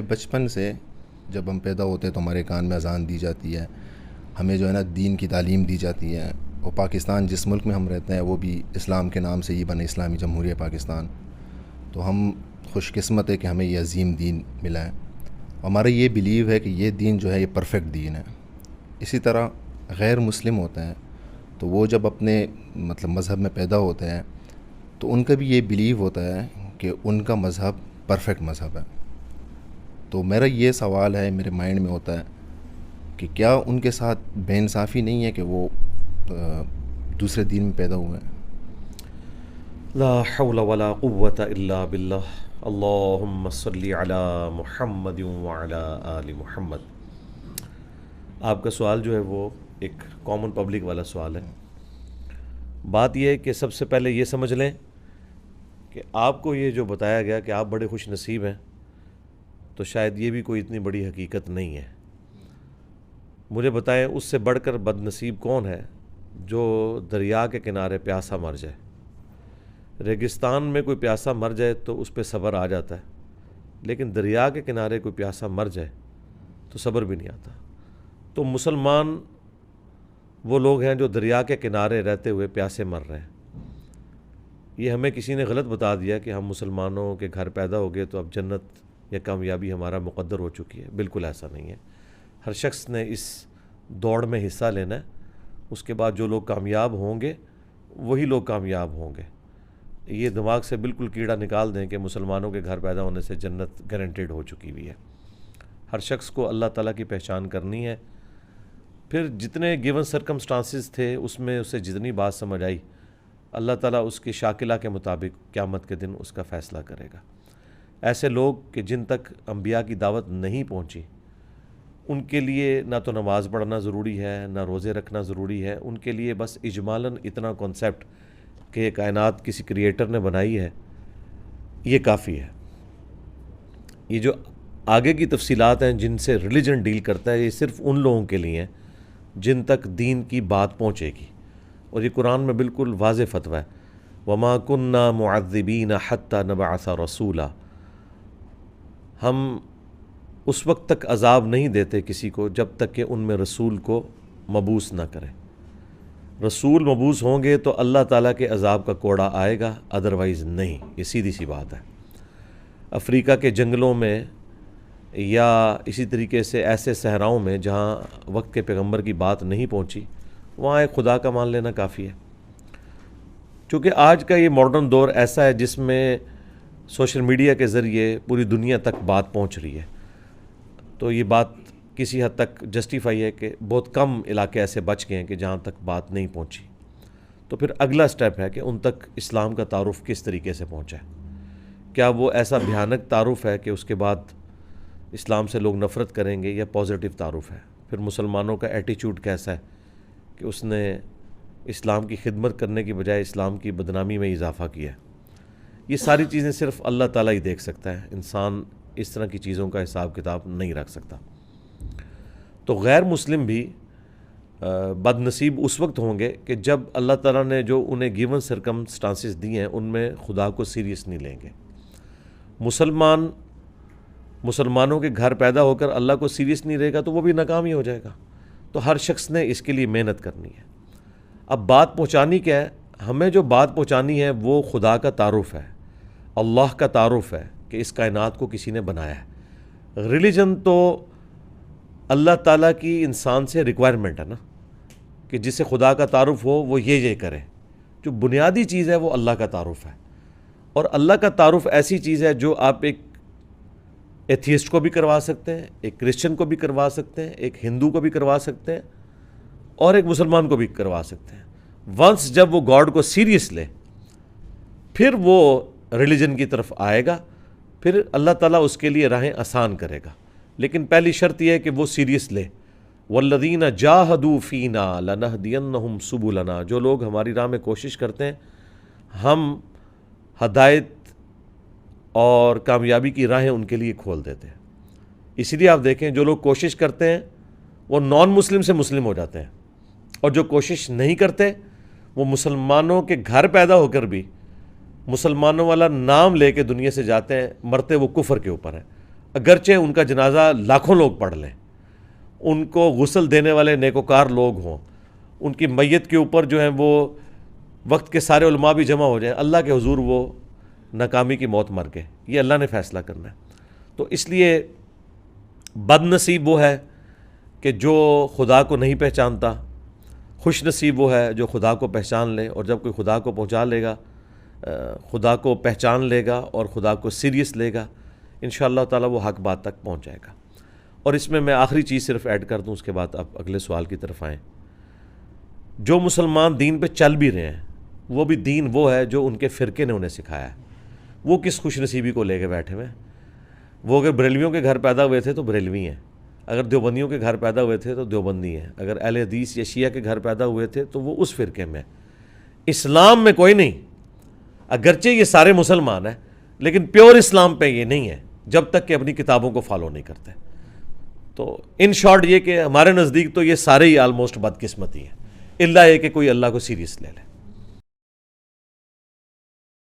بچپن سے جب ہم پیدا ہوتے ہیں تو ہمارے کان میں اذان دی جاتی ہے، ہمیں جو ہے نا دین کی تعلیم دی جاتی ہے، اور پاکستان جس ملک میں ہم رہتے ہیں وہ بھی اسلام کے نام سے ہی بنے، اسلامی جمہوریہ پاکستان۔ تو ہم خوش قسمت ہے کہ ہمیں یہ عظیم دین ملا ہے۔ ہمارا یہ بیلیو ہے کہ یہ دین جو ہے یہ پرفیکٹ دین ہے۔ اسی طرح غیر مسلم ہوتے ہیں تو وہ جب اپنے مذہب میں پیدا ہوتے ہیں تو ان کا بھی یہ بیلیو ہوتا ہے کہ ان کا مذہب پرفیکٹ مذہب ہے۔ تو میرا یہ سوال ہے، میرے مائنڈ میں ہوتا ہے کہ کیا ان کے ساتھ بے انصافی نہیں ہے کہ وہ دوسرے دین میں پیدا ہوئے ہیں؟ لا حول ولا قوة الا باللہ، اللہم صلی علی محمد وعلی آل محمد۔ آپ کا سوال جو ہے وہ ایک کامن پبلک والا سوال ہے۔ بات یہ ہے کہ سب سے پہلے یہ سمجھ لیں کہ آپ کو یہ جو بتایا گیا کہ آپ بڑے خوش نصیب ہیں، تو شاید یہ بھی کوئی اتنی بڑی حقیقت نہیں ہے۔ مجھے بتائیں اس سے بڑھ کر بد نصیب کون ہے جو دریا کے کنارے پیاسا مر جائے؟ ریگستان میں کوئی پیاسا مر جائے تو اس پہ صبر آ جاتا ہے، لیکن دریا کے کنارے کوئی پیاسا مر جائے تو صبر بھی نہیں آتا۔ تو مسلمان وہ لوگ ہیں جو دریا کے کنارے رہتے ہوئے پیاسے مر رہے ہیں۔ یہ ہمیں کسی نے غلط بتا دیا کہ ہم مسلمانوں کے گھر پیدا ہو گئے تو اب جنت یا کامیابی ہمارا مقدر ہو چکی ہے۔ بالکل ایسا نہیں ہے۔ ہر شخص نے اس دوڑ میں حصہ لینا ہے، اس کے بعد جو لوگ کامیاب ہوں گے وہی لوگ کامیاب ہوں گے۔ یہ دماغ سے بالکل کیڑا نکال دیں کہ مسلمانوں کے گھر پیدا ہونے سے جنت گارنٹیڈ ہو چکی ہوئی ہے۔ ہر شخص کو اللہ تعالیٰ کی پہچان کرنی ہے، پھر جتنے گیون سرکمسٹانسز تھے اس میں اسے جتنی بات سمجھ آئی، اللہ تعالیٰ اس کی شاکلہ کے مطابق قیامت کے دن اس کا فیصلہ کرے گا۔ ایسے لوگ کہ جن تک انبیاء کی دعوت نہیں پہنچی، ان کے لیے نہ تو نماز پڑھنا ضروری ہے، نہ روزے رکھنا ضروری ہے۔ ان کے لیے بس اجمالاً اتنا کانسیپٹ کہ یہ کائنات کسی کریٹر نے بنائی ہے، یہ کافی ہے۔ یہ جو آگے کی تفصیلات ہیں جن سے ریلیجن ڈیل کرتا ہے، یہ صرف ان لوگوں کے لیے ہیں جن تک دین کی بات پہنچے گی، اور یہ قرآن میں بالکل واضح فتویٰ ہے، وَمَا كُنَّا مُعَذِّبِينَ حَتَّى نَبْعَثَ رَسُولًا۔ ہم اس وقت تک عذاب نہیں دیتے کسی کو جب تک کہ ان میں رسول کو مبعوث نہ کریں۔ رسول مبعوث ہوں گے تو اللہ تعالیٰ کے عذاب کا کوڑا آئے گا، ادروائز نہیں۔ یہ سیدھی سی بات ہے۔ افریقہ کے جنگلوں میں یا اسی طریقے سے ایسے صحراؤں میں جہاں وقت کے پیغمبر کی بات نہیں پہنچی، وہاں ایک خدا کا مان لینا کافی ہے۔ چونکہ آج کا یہ ماڈرن دور ایسا ہے جس میں سوشل میڈیا کے ذریعے پوری دنیا تک بات پہنچ رہی ہے، تو یہ بات کسی حد تک جسٹیفائی ہے کہ بہت کم علاقے ایسے بچ گئے ہیں کہ جہاں تک بات نہیں پہنچی۔ تو پھر اگلا سٹیپ ہے کہ ان تک اسلام کا تعارف کس طریقے سے پہنچا ہے۔ کیا وہ ایسا بھیانک تعارف ہے کہ اس کے بعد اسلام سے لوگ نفرت کریں گے، یا پازیٹیو تعارف ہے؟ پھر مسلمانوں کا ایٹیچیوڈ کیسا ہے کہ اس نے اسلام کی خدمت کرنے کی بجائے اسلام کی بدنامی میں اضافہ کیا ہے؟ یہ ساری چیزیں صرف اللہ تعالیٰ ہی دیکھ سکتا ہے، انسان اس طرح کی چیزوں کا حساب کتاب نہیں رکھ سکتا۔ تو غیر مسلم بھی بد نصیب اس وقت ہوں گے کہ جب اللہ تعالیٰ نے جو انہیں گیون سرکمسٹانسز دی ہیں ان میں خدا کو سیریس نہیں لیں گے۔ مسلمانوں کے گھر پیدا ہو کر اللہ کو سیریس نہیں رہے گا تو وہ بھی ناکام ہی ہو جائے گا۔ تو ہر شخص نے اس کے لیے محنت کرنی ہے۔ اب بات پہنچانی کیا ہے؟ ہمیں جو بات پہنچانی ہے وہ خدا کا تعارف ہے، اللہ کا تعارف ہے کہ اس کائنات کو کسی نے بنایا ہے۔ ریلیجن تو اللہ تعالیٰ کی انسان سے ریکوائرمنٹ ہے نا، کہ جسے خدا کا تعارف ہو وہ یہ کرے۔ جو بنیادی چیز ہے وہ اللہ کا تعارف ہے، اور اللہ کا تعارف ایسی چیز ہے جو آپ ایک ایتھیسٹ کو بھی کروا سکتے ہیں، ایک کرسچن کو بھی کروا سکتے ہیں، ایک ہندو کو بھی کروا سکتے ہیں، اور ایک مسلمان کو بھی کروا سکتے ہیں۔ ونس جب وہ گاڈ کو سیریس لے پھر وہ ریلیجن کی طرف آئے گا، پھر اللہ تعالیٰ اس کے لیے راہیں آسان کرے گا، لیکن پہلی شرط یہ ہے کہ وہ سیریس لے۔ وَالَّذِينَ جَاهَدُوا فِينَا لَنَهْدِيَنَّهُمْ سُبُلَنَا۔ جو لوگ ہماری راہ میں کوشش کرتے ہیں ہم ہدایت اور کامیابی کی راہیں ان کے لیے کھول دیتے ہیں۔ اسی لیے آپ دیکھیں جو لوگ کوشش کرتے ہیں وہ نان مسلم سے مسلم ہو جاتے ہیں، اور جو کوشش نہیں کرتے وہ مسلمانوں کے گھر پیدا ہو کر بھی مسلمانوں والا نام لے کے دنیا سے جاتے ہیں، مرتے وہ کفر کے اوپر ہیں۔ اگرچہ ان کا جنازہ لاکھوں لوگ پڑھ لیں، ان کو غسل دینے والے نیکوکار لوگ ہوں، ان کی میت کے اوپر جو ہیں وہ وقت کے سارے علماء بھی جمع ہو جائیں، اللہ کے حضور وہ ناکامی کی موت مر گئے، یہ اللہ نے فیصلہ کرنا ہے۔ تو اس لیے بد نصیب وہ ہے کہ جو خدا کو نہیں پہچانتا، خوش نصیب وہ ہے جو خدا کو پہچان لے، اور جب کوئی خدا کو پہنچا لے گا، خدا کو پہچان لے گا اور خدا کو سیریس لے گا، انشاءاللہ تعالی وہ حق بات تک پہنچ جائے گا۔ اور اس میں آخری چیز صرف ایڈ کر دوں، اس کے بعد آپ اگلے سوال کی طرف آئیں۔ جو مسلمان دین پہ چل بھی رہے ہیں، وہ بھی دین وہ ہے جو ان کے فرقے نے انہیں سکھایا ہے۔ وہ کس خوش نصیبی کو لے کے بیٹھے ہوئے ہیں؟ وہ اگر بریلویوں کے گھر پیدا ہوئے تھے تو بریلوی ہیں، اگر دیوبندیوں کے گھر پیدا ہوئے تھے تو دیوبندی ہیں، اگر اہل حدیث یا شیعہ کے گھر پیدا ہوئے تھے تو وہ اس فرقے میں۔ اسلام میں کوئی نہیں، اگرچہ یہ سارے مسلمان ہیں لیکن پیور اسلام پہ یہ نہیں ہے جب تک کہ اپنی کتابوں کو فالو نہیں کرتے۔ تو ان شارٹ یہ کہ ہمارے نزدیک تو یہ سارے ہی آلموسٹ بدقسمتی ہیں، الا یہ کہ کوئی اللہ کو سیریس لے لے۔